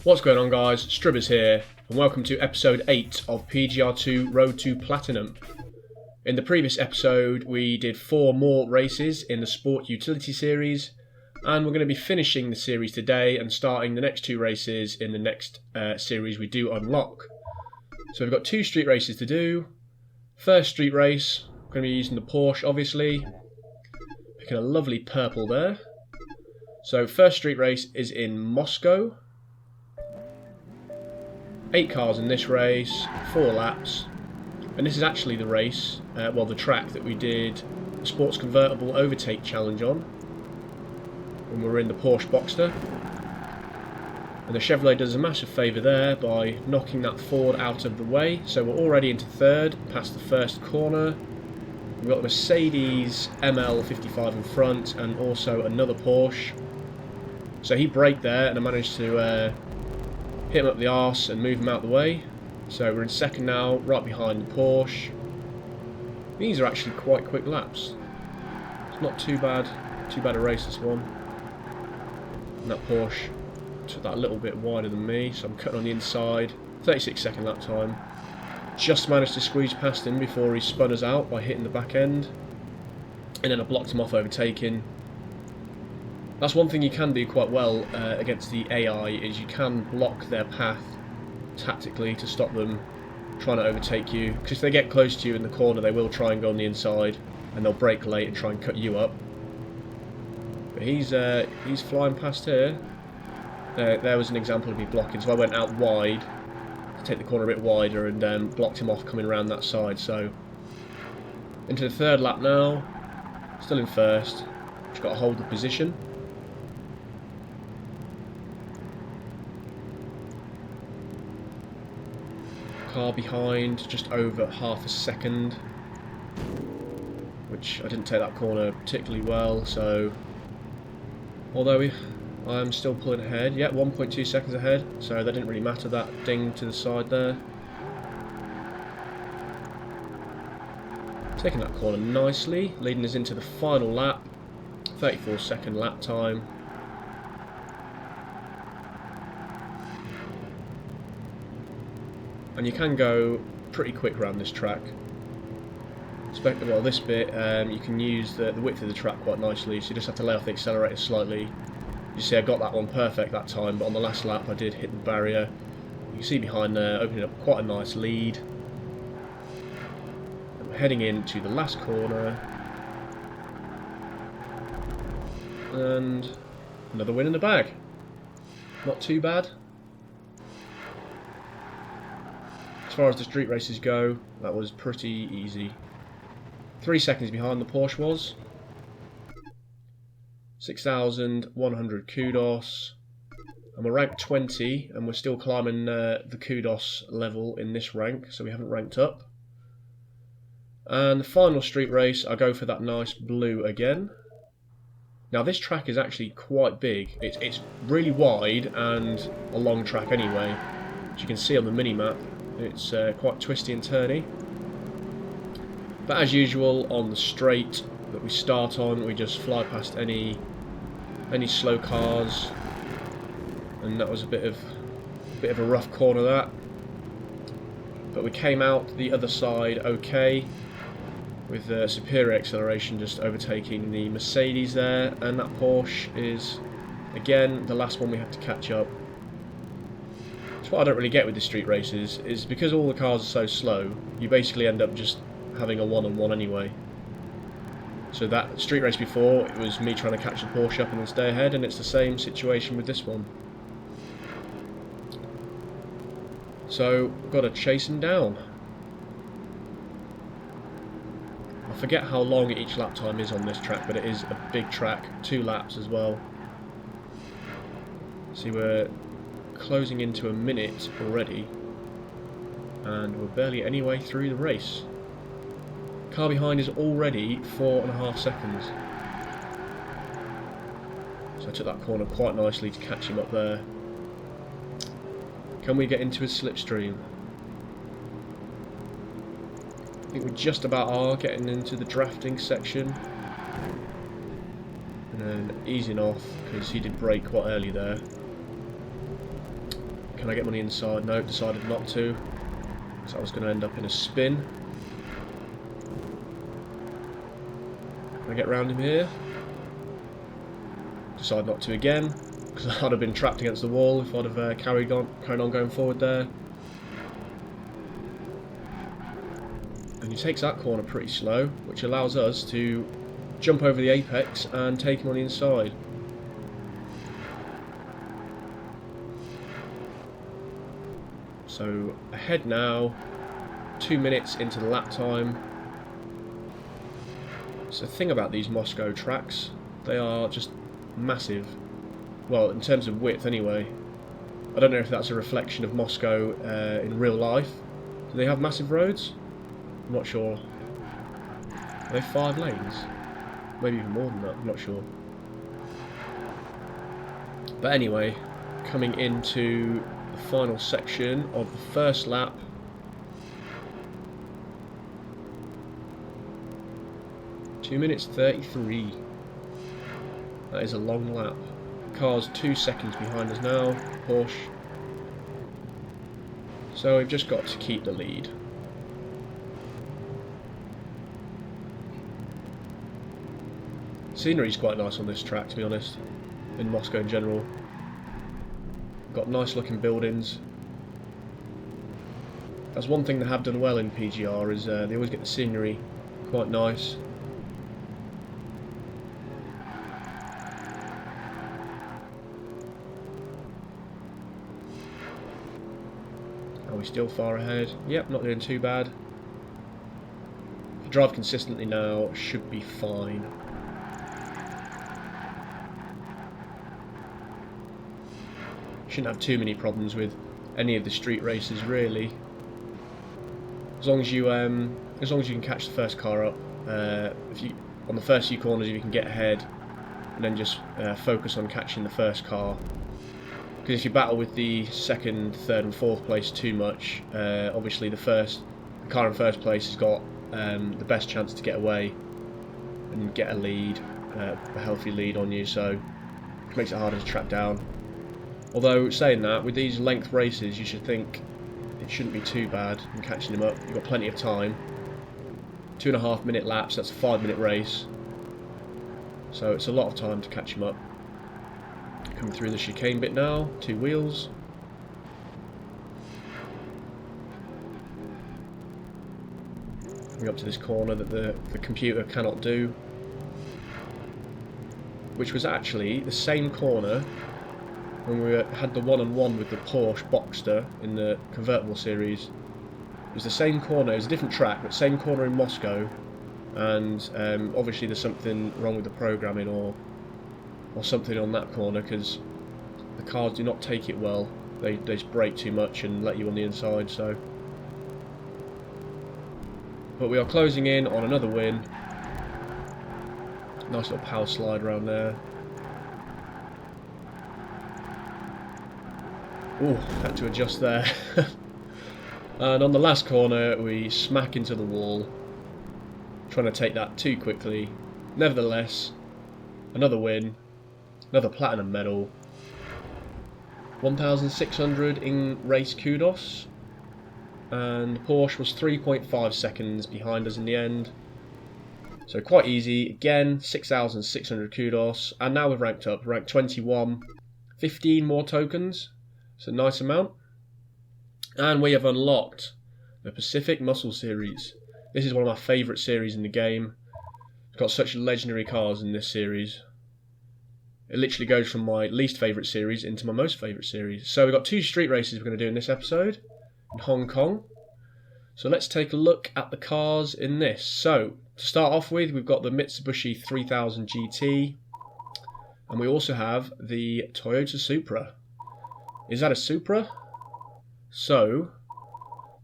What's going on, guys? Stribbers here, and welcome to episode 8 of PGR2 Road to Platinum. In the previous episode, we did 4 more races in the Sport Utility Series, and we're going to be finishing the series today and starting the next 2 races in the next series we do unlock. So we've got 2 street races to do. First street race, we're going to be using the Porsche, obviously. Picking a lovely purple there. So first street race is in Moscow. 8 cars in this race, 4 laps, and this is actually the race, the track that we did the Sports Convertible Overtake Challenge on when we were in the Porsche Boxster. And the Chevrolet does a massive favour there by knocking that Ford out of the way, so we're already into third, past the first corner. We've got the Mercedes ML55 in front and also another Porsche. So he braked there and I managed to hit him up the arse and move him out the way. So we're in second now, right behind the Porsche. These are actually quite quick laps. It's not too bad a race, this one. And that Porsche took that a little bit wider than me, so I'm cutting on the inside. 36-second lap time. Just managed to squeeze past him before he spun us out by hitting the back end. And then I blocked him off overtaking. That's one thing you can do quite well against the AI, is you can block their path tactically to stop them trying to overtake you. Because if they get close to you in the corner, they will try and go on the inside, and they'll brake late and try and cut you up. But he's flying past here. There was an example of me blocking, so I went out wide to take the corner a bit wider and blocked him off coming around that side. So into the third lap now, still in first. Just got to hold the position. Car behind, just over half a second, which I didn't take that corner particularly well, so although I am still pulling ahead, yeah, 1.2 seconds ahead, so that didn't really matter, that ding to the side there. Taking that corner nicely, leading us into the final lap, 34-second lap time. And you can go pretty quick around this track. Well, this bit, you can use the width of the track quite nicely, so you just have to lay off the accelerator slightly. You see I got that one perfect that time, but on the last lap I did hit the barrier. You can see behind there, opening up quite a nice lead. And we're heading into the last corner. And another win in the bag. Not too bad. As far as the street races go, that was pretty easy. 3 seconds behind the Porsche was. 6,100 kudos. And we're ranked 20, and we're still climbing the kudos level in this rank, so we haven't ranked up. And the final street race, I go for that nice blue again. Now this track is actually quite big. It's really wide and a long track anyway, as you can see on the mini-map. It's quite twisty and turny. But as usual, on the straight that we start on, we just fly past any slow cars, and that was a bit of a rough corner, that. But we came out the other side okay, with superior acceleration, just overtaking the Mercedes there, and that Porsche is again the last one we have to catch up. What I don't really get with the street races is because all the cars are so slow, you basically end up just having a one-on-one anyway. So that street race before, it was me trying to catch the Porsche up and then stay ahead, and it's the same situation with this one. So we've got to chase him down. I forget how long each lap time is on this track, but it is a big track, 2 laps as well. See, we're closing into a minute already, and we're barely any way through the race. Car behind is already 4.5 seconds. So I took that corner quite nicely to catch him up there. Can we get into his slipstream? I think we just about are getting into the drafting section. And then easing off, because he did brake quite early there. Can I get money inside? No, decided not to, because I was going to end up in a spin. Can I get round him here? Decide not to again, because I'd have been trapped against the wall if I'd have carried on going forward there. And he takes that corner pretty slow, which allows us to jump over the apex and take him on the inside. So ahead now, 2 minutes into the lap time. So the thing about these Moscow tracks, they are just massive. Well, in terms of width anyway. I don't know if that's a reflection of Moscow in real life. Do they have massive roads? I'm not sure. Are they 5 lanes? Maybe even more than that, I'm not sure. But anyway, coming into the final section of the first lap. Two minutes 33. That is a long lap. Car's 2 seconds behind us now, Porsche. So we've just got to keep the lead. Scenery's quite nice on this track, to be honest, in Moscow in general. Got nice looking buildings. That's one thing they have done well in PGR, is they always get the scenery quite nice. Are we still far ahead? Yep, not doing too bad. If you drive consistently now, should be fine. Shouldn't have too many problems with any of the street races, really. As long as you can catch the first car up. On the first few corners, if you can get ahead, and then just focus on catching the first car. Because if you battle with the second, third, and fourth place too much, obviously the car in first place has got the best chance to get away and get a lead, a healthy lead on you. So it makes it harder to track down. Although, saying that, with these length races, you should think it shouldn't be too bad in catching them up. You've got plenty of time. 2.5 minute laps, that's a 5-minute race. So it's a lot of time to catch them up. Coming through the chicane bit now, 2 wheels. Coming up to this corner that the computer cannot do. Which was actually the same corner when we had the one-on-one with the Porsche Boxster in the convertible series. It was the same corner, it was a different track, but same corner in Moscow, and obviously there's something wrong with the programming or something on that corner, because the cars do not take it well. They just brake too much and let you on the inside. So, but we are closing in on another win. Nice little power slide around there. Ooh, had to adjust there. And on the last corner we smack into the wall, trying to take that too quickly. Nevertheless, another win, another platinum medal, 1,600 in race kudos, and Porsche was 3.5 seconds behind us in the end. So quite easy. Again, 6,600 kudos, and now we've ranked up, ranked 21, 15 more tokens. It's a nice amount. And we have unlocked the Pacific Muscle Series. This is one of my favourite series in the game. It's got such legendary cars in this series. It literally goes from my least favourite series into my most favourite series. So we've got 2 street races we're going to do in this episode in Hong Kong. So let's take a look at the cars in this. So to start off with, we've got the Mitsubishi 3000 GT. And we also have the Toyota Supra. Is that a Supra? So,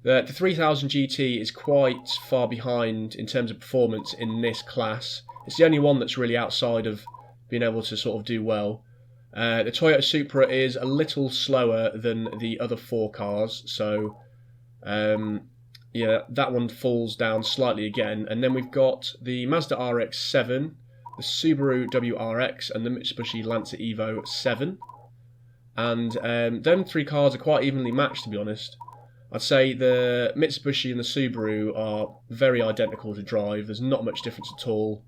the 3000 GT is quite far behind in terms of performance in this class. It's the only one that's really outside of being able to sort of do well. The Toyota Supra is a little slower than the other 4 cars, so yeah, that one falls down slightly again. And then we've got the Mazda RX-7, the Subaru WRX, and the Mitsubishi Lancer Evo VII. and them three cars are quite evenly matched, to be honest. I'd say the Mitsubishi and the Subaru are very identical to drive. There's not much difference at all.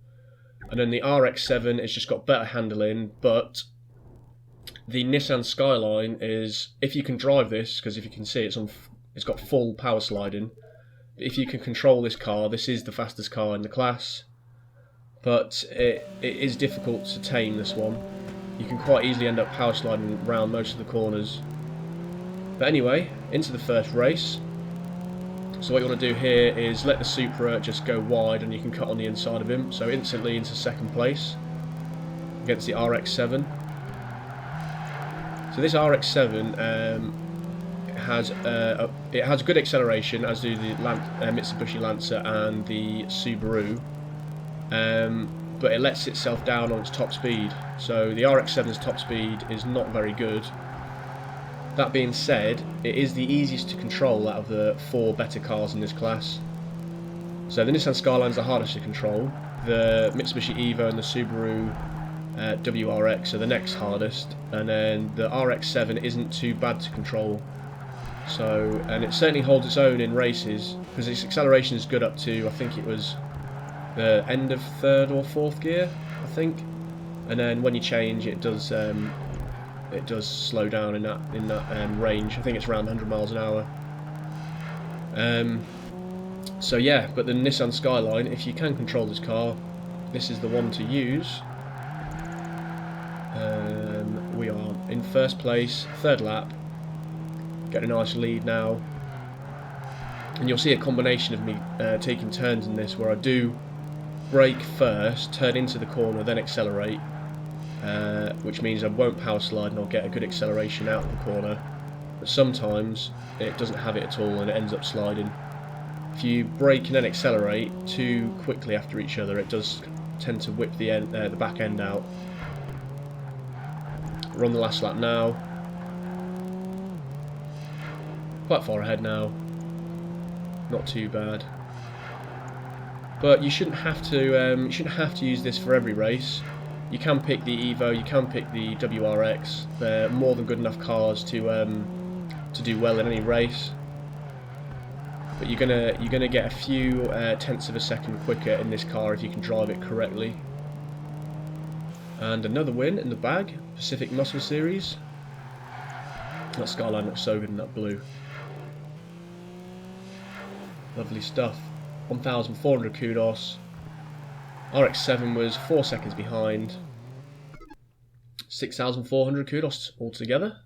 And then the RX-7 has just got better handling, but the Nissan Skyline is, if you can drive this, because if you can see it's got full power sliding. If you can control this car, this is the fastest car in the class. But it is difficult to tame this one. You can quite easily end up power sliding around most of the corners. But anyway, into the first race. So what you want to do here is let the Supra just go wide and you can cut on the inside of him. So instantly into second place against the RX-7. So this RX-7 it has good acceleration, as do the Mitsubishi Lancer and the Subaru. But it lets itself down on its top speed. So the RX-7's top speed is not very good. That being said, it is the easiest to control out of the four better cars in this class. So the Nissan Skyline's the hardest to control. The Mitsubishi Evo and the Subaru WRX are the next hardest. And then the RX-7 isn't too bad to control. So, and it certainly holds its own in races, because its acceleration is good up to, I think it was the end of third or fourth gear, I think. And then when you change, it does slow down in that range. I think it's around 100 miles an hour. So yeah, but the Nissan Skyline, if you can control this car, this is the one to use. We are in first place, third lap, getting a nice lead now. And you'll see a combination of me taking turns in this, where I do brake first, turn into the corner, then accelerate. Which means I won't power slide and I'll get a good acceleration out of the corner. But sometimes it doesn't have it at all and it ends up sliding. If you brake and then accelerate too quickly after each other, it does tend to whip the back end out. We're on the last lap now. Quite far ahead now. Not too bad. But you shouldn't have to use this for every race. You can pick the Evo, you can pick the WRX. They're more than good enough cars to do well in any race. But you're gonna get a few tenths of a second quicker in this car if you can drive it correctly. And another win in the bag, Pacific Muscle Series. That Skyline looks so good in that blue. Lovely stuff. 1,400 kudos. RX-7 was 4 seconds behind. 6,400 kudos altogether.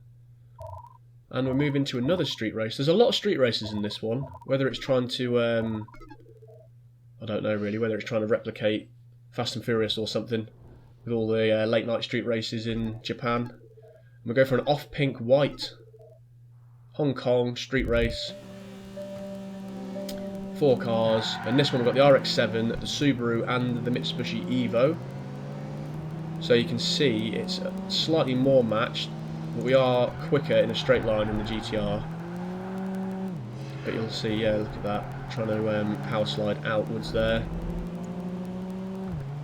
And we're moving to another street race. There's a lot of street races in this one. Whether it's trying to, I don't know really, whether it's trying to replicate Fast and Furious or something, with all the late night street races in Japan. And we go for an off pink white Hong Kong street race. 4 cars, and this one we've got the RX-7, the Subaru and the Mitsubishi Evo. So you can see it's slightly more matched, but we are quicker in a straight line in the GTR. But you'll see, yeah, look at that, trying to power slide outwards there.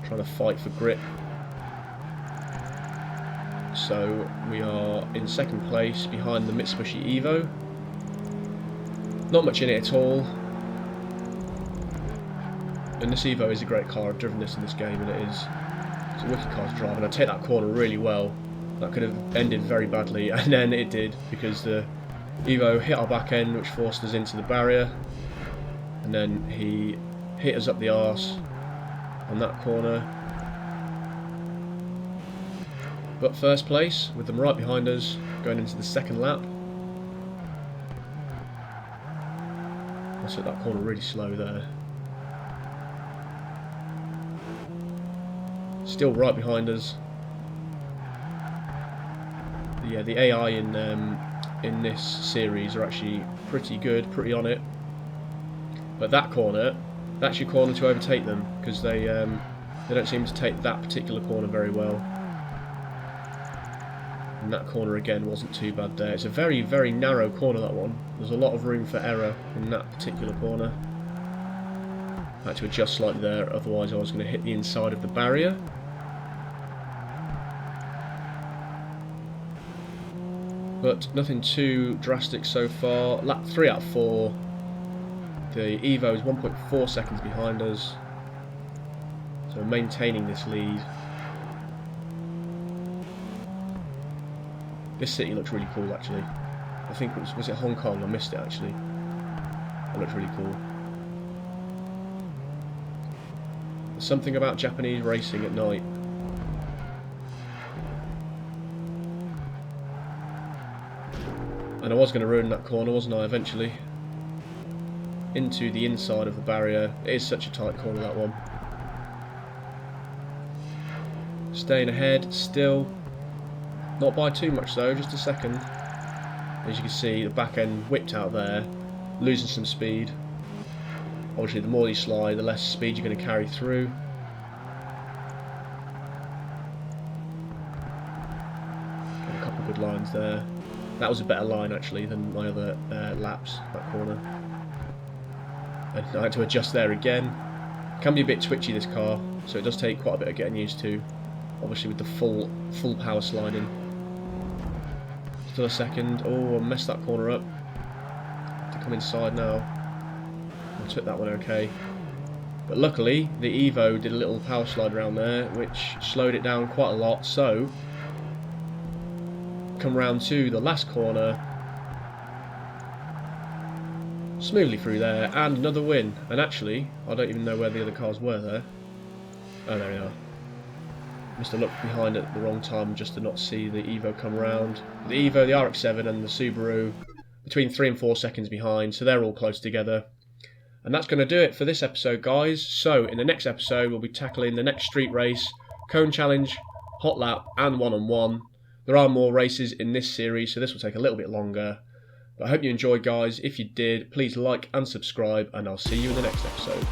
Trying to fight for grip. So we are in second place behind the Mitsubishi Evo. Not much in it at all. And this Evo is a great car. I've driven this in this game, and it's a wicked car to drive. And I take that corner really well. That could have ended very badly, and then it did, because the Evo hit our back end, which forced us into the barrier, and then he hit us up the arse on that corner. But first place, with them right behind us, going into the second lap. I took that corner really slow there. Still right behind us. Yeah, the AI in this series are actually pretty good, pretty on it. But that corner, that's your corner to overtake them, because they don't seem to take that particular corner very well. And that corner again wasn't too bad there. It's a very, very narrow corner, that one. There's a lot of room for error in that particular corner. I had to adjust slightly there, otherwise I was going to hit the inside of the barrier. but nothing too drastic so far. Lap 3 out of 4. The Evo is 1.4 seconds behind us, so maintaining this lead. This city looks really cool actually. I think it was it Hong Kong? I missed it actually. It looks really cool. There's something about Japanese racing at night. And I was going to ruin that corner, wasn't I, eventually? Into the inside of the barrier. It is such a tight corner, that one. Staying ahead, still. Not by too much though, just a second. As you can see, the back end whipped out there, losing some speed. Obviously, the more you slide, the less speed you're going to carry through. Got a couple of good lines there. That was a better line actually than my other laps, that corner. And I had to adjust there again. It can be a bit twitchy, this car, so it does take quite a bit of getting used to. Obviously with the full power sliding. Still a second. Oh, I messed that corner up. Have to come inside now. I took that one okay. But luckily, the Evo did a little power slide around there, which slowed it down quite a lot. So, come round to the last corner. Smoothly through there, and another win. And actually, I don't even know where the other cars were there. Oh, there they are. Must have looked behind at the wrong time just to not see the Evo come round. The Evo, the RX-7 and the Subaru between 3 and 4 seconds behind, so they're all close together. And that's going to do it for this episode, guys. So in the next episode we'll be tackling the next street race, Cone Challenge, Hot Lap and one-on-one. There are more races in this series, so this will take a little bit longer. But I hope you enjoyed, guys. If you did, please like and subscribe, and I'll see you in the next episode.